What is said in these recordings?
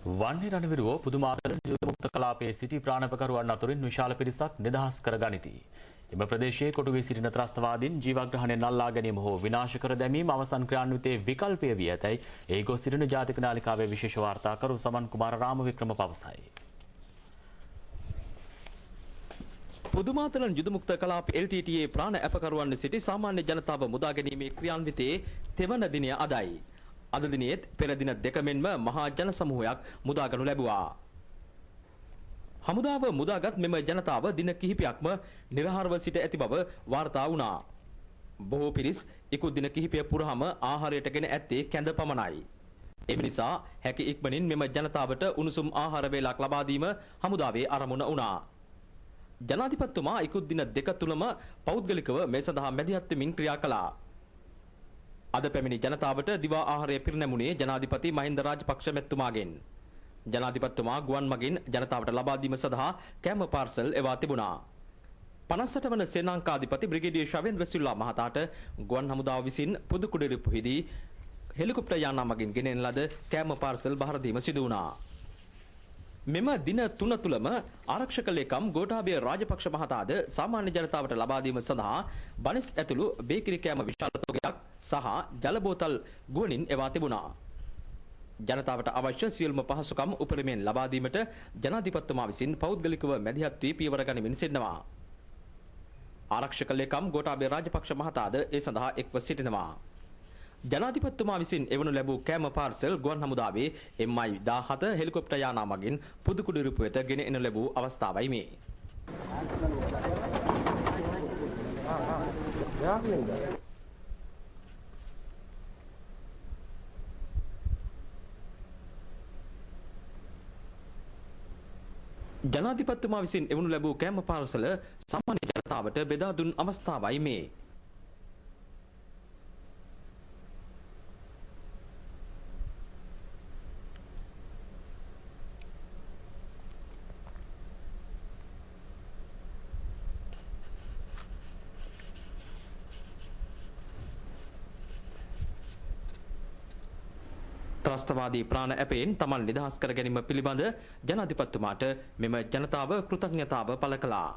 වන්නේ රණවිරුවෝ පුදුමාතර යුද මුක්ත කලාපයේ සිටි ප්‍රාණපකරුවන් අතුරින් විශාල පිරිසක් නිදහස් කර ගනිති. එම ප්‍රදේශයේ කොටුවී සිටින ත්‍රස්තවාදීන් ජීවග්‍රහණයෙන් අල්ලා ගැනීම හෝ විනාශ කර දැමීම අවසන් ක්‍රියාන්විතයේ විකල්පය වී ඇතැයි ඒ ගොස් සිටින ජාතික නාලිකාවේ විශේෂ වාර්තාකරු සමන් කුමාර රාමවික්‍රම පවසයි. පුදුමාතලන් යුද මුක්ත කලාප LTTA ප්‍රාණ අපකරුවන් සිටි සාමාන්‍ය ජනතාව මුදා ගැනීමේ ක්‍රියාන්විතයේ තෙවන දිනය අදයි. අද දිනයේත් පෙර දින දෙක මෙන්ම මහා ජන සමූහයක් මුදා ගනු ලැබුවා. හමුදාව මුදාගත් මෙම ජනතාව දින කිහිපයක්ම නිර්හාරව සිට ඇති බව වාර්තා වුණා. බොහෝ පිරිස් ඉක්ුත් දින කිහිපය පුරාම ආහාරයට ගෙන ඇත්තේ කැඳ පමණයි. එම නිසා හැකි ඉක්මනින් මෙම ජනතාවට උණුසුම් ආහාර වේලක් ලබා දීම හමුදාවේ අරමුණ වුණා. ජනාධිපතිතුමා ඉක්ුත් දින දෙක තුලම පෞද්ගලිකව මේ සඳහා මැදිහත් වෙමින් ක්‍රියා කළා. අද පැමිණි ජනතාවට දිවා ආහාරය පිරිනැමුණේ ජනාධිපති මහින්ද රාජපක්ෂ මැතිතුමාගෙන්. ජනාධිපතිතුමා ගුවන් මගින් ජනතාවට ලබා දීම සඳහා කෑම පාර්සල් එවා තිබුණා. 58 වන සේනාංකාධිපති බ්‍රිගේඩියර් ශවේන්ද්‍ර සිල්වා මහතාට ගුවන් හමුදාව විසින් පුදුකුඩිරිප්පුහිදී හෙලිකොප්ටර් යානා මගින් ගෙනෙන ලද කෑම පාර්සල් බහර දීම සිදු වුණා. මෙම දින තුන තුලම ආරක්ෂක ලේකම් ගෝඨාභය රාජපක්ෂ මහතාද සාමාන්‍ය ජනතාවට ලබා දීම සඳහා බනිස් ඇතුළු බේකිරි කෑම විශාල තොගයක් සහ ජල බෝතල් ගුවනින් එවා තිබුණා. ජනතාවට අවශ්‍ය සියලුම පහසුකම් උපරිමයෙන් ලබා දීමට ජනාධිපතිතුමා විසින් පෞද්ගලිකව මැදිහත් වී පියවර ගනිමින් සිටිනවා. ආරක්ෂක ලේකම් ගෝඨාභය රාජපක්ෂ මහතාද ඒ සඳහා එක්ව සිටිනවා. ජනාධිපතිතුමා විසින් එවනු ලැබූ කෑම පාර්සල් ගුවන් හමුදාවේ MI-17 හෙලිකොප්ටර් යානා මගින් පුදුකුඩිරුප්පු වෙත ගෙන එනු ලැබූ අවස්ථාවයි මේ. ජනාධිපතිතුමා විසින් එවනු ලැබූ කෑම පාර්සල සාමාන්‍ය ජනතාවට බෙදා දුන් අවස්ථාවයි මේ. ත්‍රස්තවාදී ප්‍රාණ ඇපයෙන් තමන් නිදහස් කර ගැනීම පිළිබඳ ජනාධිපතිතුමාට මෙම ජනතාව කෘතඥතාව පළ කළා.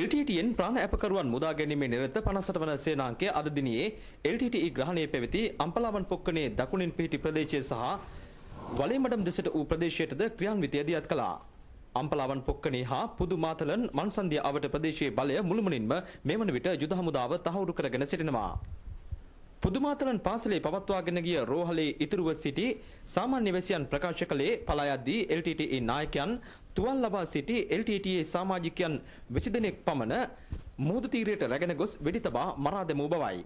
LTTN ප්‍රාණ අපකරුවන් මුදා ගැනීමේ නිරත 58 වන සේනාංකය අද දිනේ LTTE ග්‍රහණයේ පැවති අම්පලාවන් පොක්කනේ දකුණින් පිහිටි ප්‍රදේශය සහ වලේමඩම් දෙසට වූ ප්‍රදේශයටද ක්‍රියාන්විතය දියත් කළා. අම්පලාවන් පොක්කනේ හා පුදුමාතලන් මන්සන්දිය අවට ප්‍රදේශයේ බලය මුළුමනින්ම මේ වන විට යුද හමුදාව තහවුරු කරගෙන සිටිනවා. පුදුමාතලන් පාසලේ පවත්වාගෙන ගිය රෝහලේ ඉතුරුව සිටි සාමාන්‍ය වැසියන් ප්‍රකාශ කළේ පලා යද්දී LTTE නායකයන් තුවාල ලබා සිටි LTTA සමාජිකයන් 20 දෙනෙක් පමණ මුහුදු තීරයට රැගෙන ගොස් වෙඩි තබා මරා දැමූ බවයි.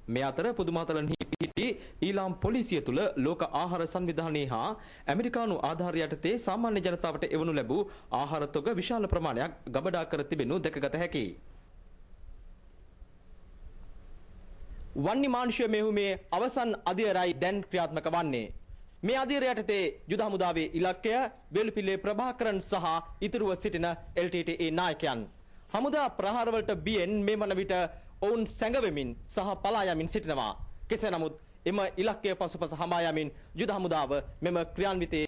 මේ අතර පුදුමාතලන්හි පිහිටි ඊළාම් පොලිසිය තුළ ලෝක ආහාර සංවිධානයේ හා ඇමරිකානු ආධාර යටතේ සාමාන්‍ය ජනතාවට එවනු ලැබූ ආහාර තොග විශාල ප්‍රමාණයක් ගබඩා කර තිබෙනු දැකගත හැකියි. වන්නි මානුෂ්‍ය මෙහෙයුමේ අවසන් අධීරයි දැන් ක්‍රියාත්මක වන්නේ. මේ අධීරය යටතේ යුද හමුදාවේ ඉලක්කය වෙළුපිල්ලේ ප්‍රභාකරන් සහ ඉතුරුව සිටින LTTA නායකයන්. හමුදා ප්‍රහාරවලට බියෙන් මේ වන විට ඔවුන් සැඟවෙමින් සහ පලා යමින් සිටිනවා. කෙසේ නමුත් එම ඉලක්කය පසුපස හඹා යමින් යුද හමුදාව මෙම ක්‍රියාන්විතයේ